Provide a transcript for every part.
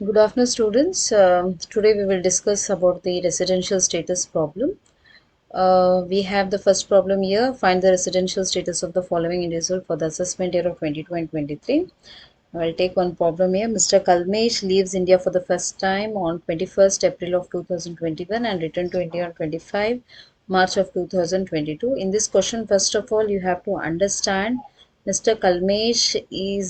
Good afternoon, students. Today we will discuss about the residential status problem. We have the first problem here. Find the residential status of the following individual for the assessment year of 22 and 23. I will take one problem here. Mr. Kalmesh leaves India for the first time on 21st April of 2021 and returned to India on 25 March of 2022. In this question, first of all, you have to understand Mr. Kalmesh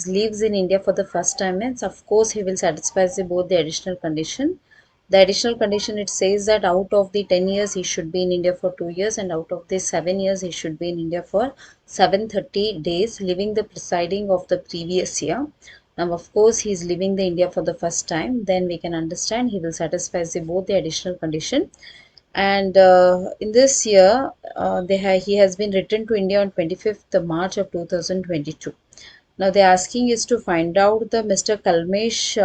lives in India for the first time, means of course he will satisfy both the additional condition. The additional condition, it says that out of the 10 years he should be in India for 2 years, and out of the 7 years he should be in India for 730 days, leaving the presiding of the previous year. Now of course he is leaving the India for the first time, then we can understand he will satisfy both the additional condition. And in this year he has been returned to India on 25th March of 2022. Now they are asking is to find out the Mr. Kalmesh,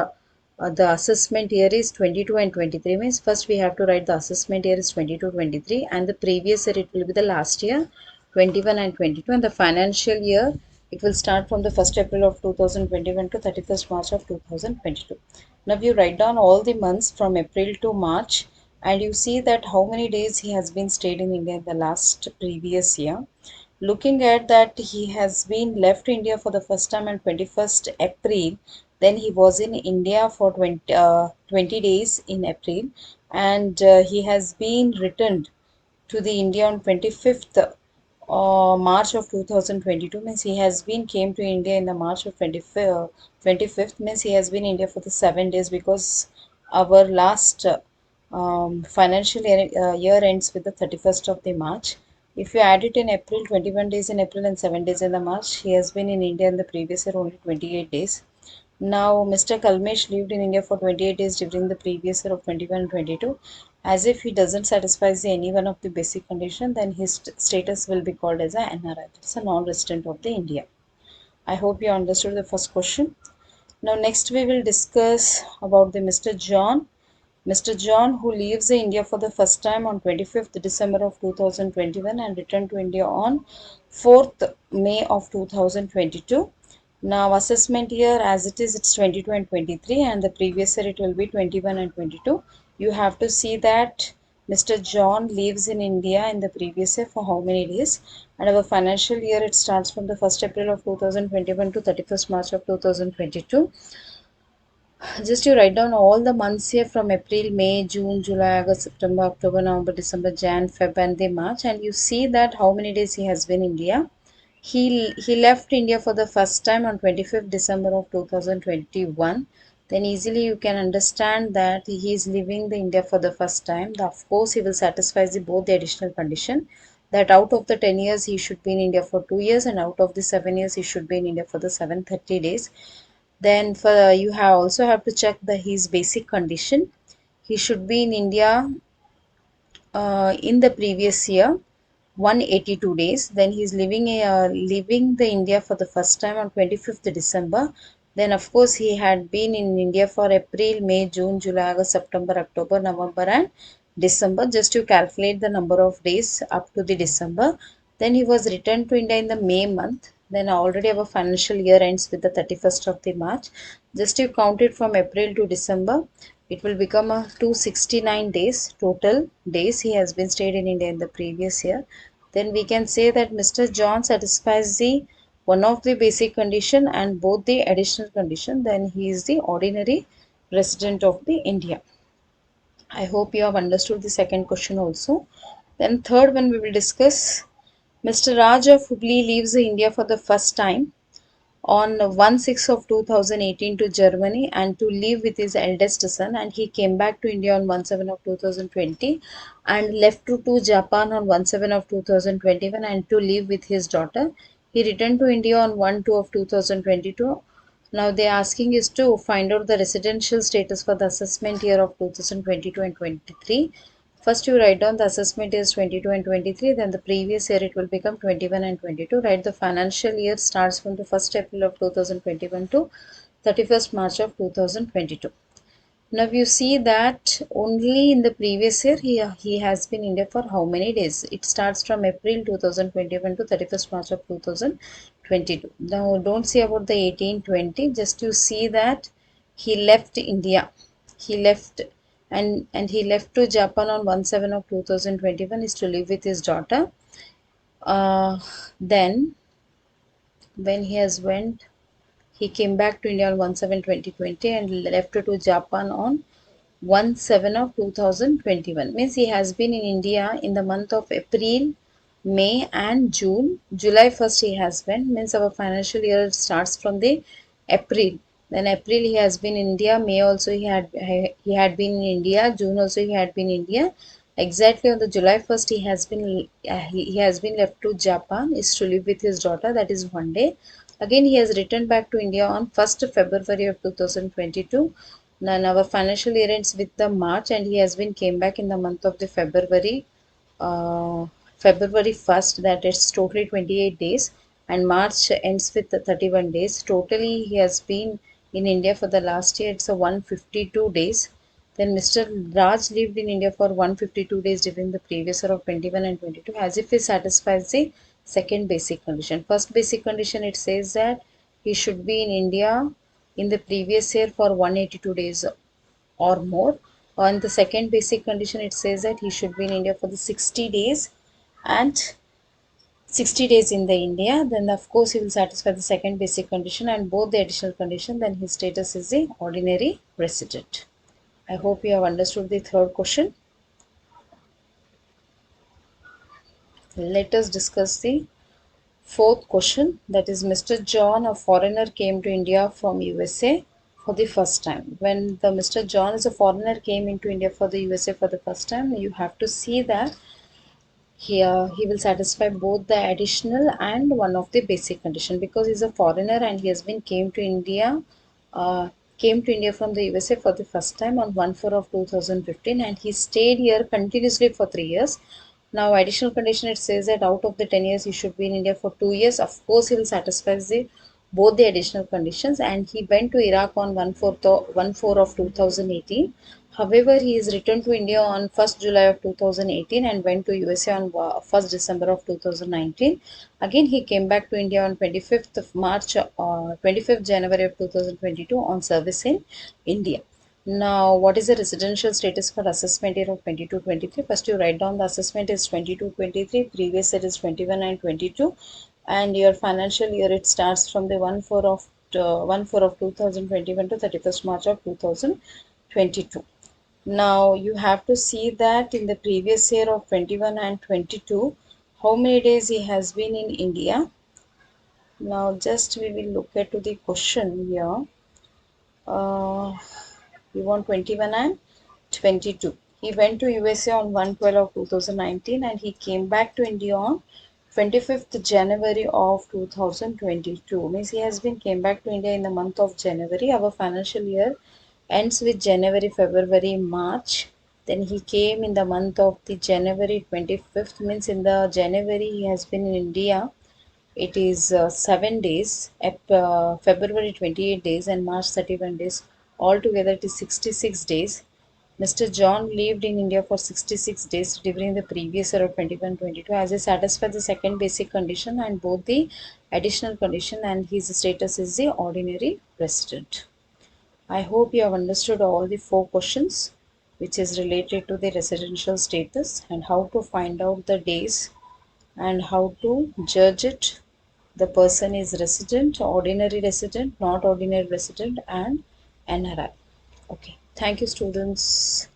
the assessment year is 22 and 23, means first we have to write the assessment year is 22-23 and the previous year it will be the last year 21 and 22, and the financial year it will start from the 1st April of 2021 to 31st March of 2022. Now you write down all the months from April to March and you see that how many days he has been stayed in India in the last previous year. Looking at that, he has been left India for the first time on 21st April. Then he was in India for 20 days in April, and he has been returned to the India on 25th March of 2022. Means he has been came to India in the March of 25th, means he has been in India for the 7 days, because our last financial year ends with the 31st of the March. If you add it in April, 21 days in April and 7 days in the March, he has been in India in the previous year only 28 days. Now, Mr. Kalmesh lived in India for 28 days during the previous year of 21 and 22. As if he doesn't satisfy any one of the basic condition, then his status will be called as a NRI. It's a non-resident of the India. I hope you understood the first question. Now, next we will discuss about the Mr. John. Mr. John, who leaves India for the first time on 25th December of 2021 and returned to India on 4th May of 2022. Now assessment year as it is, it's 22 and 23, and the previous year it will be 21 and 22. You have to see that Mr. John lives in India in the previous year for how many days, and our financial year it starts from the 1st April of 2021 to 31st March of 2022. Just you write down all the months here from April, May, June, July, August, September, October, November, December, Jan, Feb, and the March, and you see that how many days he has been in India. He left India for the first time on 25th December of 2021. Then easily you can understand that he is leaving the India for the first time. Of course, he will satisfy both the additional condition that out of the 10 years he should be in India for 2 years, and out of the 7 years he should be in India for the 730 days. Then for you have also have to check the his basic condition. He should be in India in the previous year 182 days. Then he is leaving the India for the first time on 25th December. Then of course he had been in India for April, May, June, July, August, September, October, November, and December. Just to calculate the number of days up to the December. Then he was returned to India in the May month. Then already our financial year ends with the 31st of the March. Just you count it from April to December, it will become a 269 days total days he has been stayed in India in the previous year. Then we can say that Mr. John satisfies the one of the basic condition and both the additional condition. Then he is the ordinary resident of the India. I hope you have understood the second question also. Then third one we will discuss. Mr. Raj of Hubli leaves India for the first time on 1/6 of 2018 to Germany and to live with his eldest son, and he came back to India on 1/7 of 2020 and left to Japan on 1/7 of 2021 and to live with his daughter. He returned to India on 1/2 of 2022. Now they are asking is to find out the residential status for the assessment year of 2022 and 23. First you write down the assessment is 22 and 23, then the previous year it will become 21 and 22. Write the financial year starts from the 1st April of 2021 to 31st March of 2022. Now you see that only in the previous year he has been in India for how many days? It starts from April 2021 to 31st March of 2022. Now don't see about the 1820, just you see that he left India. He left and he left to Japan on 1/7 of 2021 is to live with his daughter. Then when he has went, he came back to India on 1/7/2020 and left to Japan on 1/7 of 2021. Means he has been in India in the month of April, May and June. July 1st he has went. Means our financial year starts from the April. Then April he has been in India. May also he had been in India. June also he had been in India. Exactly on the July 1st he has been left to Japan is to live with his daughter. That is one day. Again he has returned back to India on 1st February of 2022. Now our financial year ends with the March and he has been came back in the month of the uh, February 1st, that is totally 28 days, and March ends with the 31 days. Totally he has been in India for the last year, it's a 152 days. Then Mr. Raj lived in India for 152 days during the previous year of 21 and 22 as if he satisfies the second basic condition. First basic condition, it says that he should be in India in the previous year for 182 days or more. On the second basic condition, it says that he should be in India for the 60 days and 60 days in the India. Then of course he will satisfy the second basic condition and both the additional condition. Then his status is the ordinary resident. I hope you have understood the third question. Let us discuss the fourth question, that is Mr. John, a foreigner, came to India from USA for the first time. When the Mr. John is a foreigner came into India for the USA for the first time, you have to see that here he will satisfy both the additional and one of the basic condition because he's a foreigner and he has been uh, came to India from the USA for the first time on 1/4 of 2015 and he stayed here continuously for 3 years. Now additional condition, it says that out of the 10 years he should be in India for 2 years. Of course he will satisfy the both the additional conditions and he went to Iraq on 1/4 of 2018. However, he is returned to India on 1st July of 2018 and went to USA on 1st December of 2019. Again, he came back to India on 25th of March, 25th January of 2022 on service in India. Now, what is the residential status for assessment year of 22-23? First, you write down the assessment is 22-23, previous year is 21 and 22, and your financial year it starts from the 1/4 of 2021 to 31st March of 2022. Now, you have to see that in the previous year of 21 and 22, how many days he has been in India. Now, just we will look at to the question here. We want 21 and 22. He went to USA on 1/12 of 2019 and he came back to India on 25th January of 2022. Means he has been came back to India in the month of January. Our financial year ends with January, February, March. Then he came in the month of the January 25th. Means in the January he has been in India. It is 7 days, February 28 days and March 31 days. Altogether it is 66 days. Mr. John lived in India for 66 days during the previous year of 21-22 as he satisfied the second basic condition and both the additional condition and his status is the ordinary resident. I hope you have understood all the four questions which is related to the residential status and how to find out the days and how to judge it. The person is resident, ordinary resident, not ordinary resident, and NRI. Okay. Thank you, students.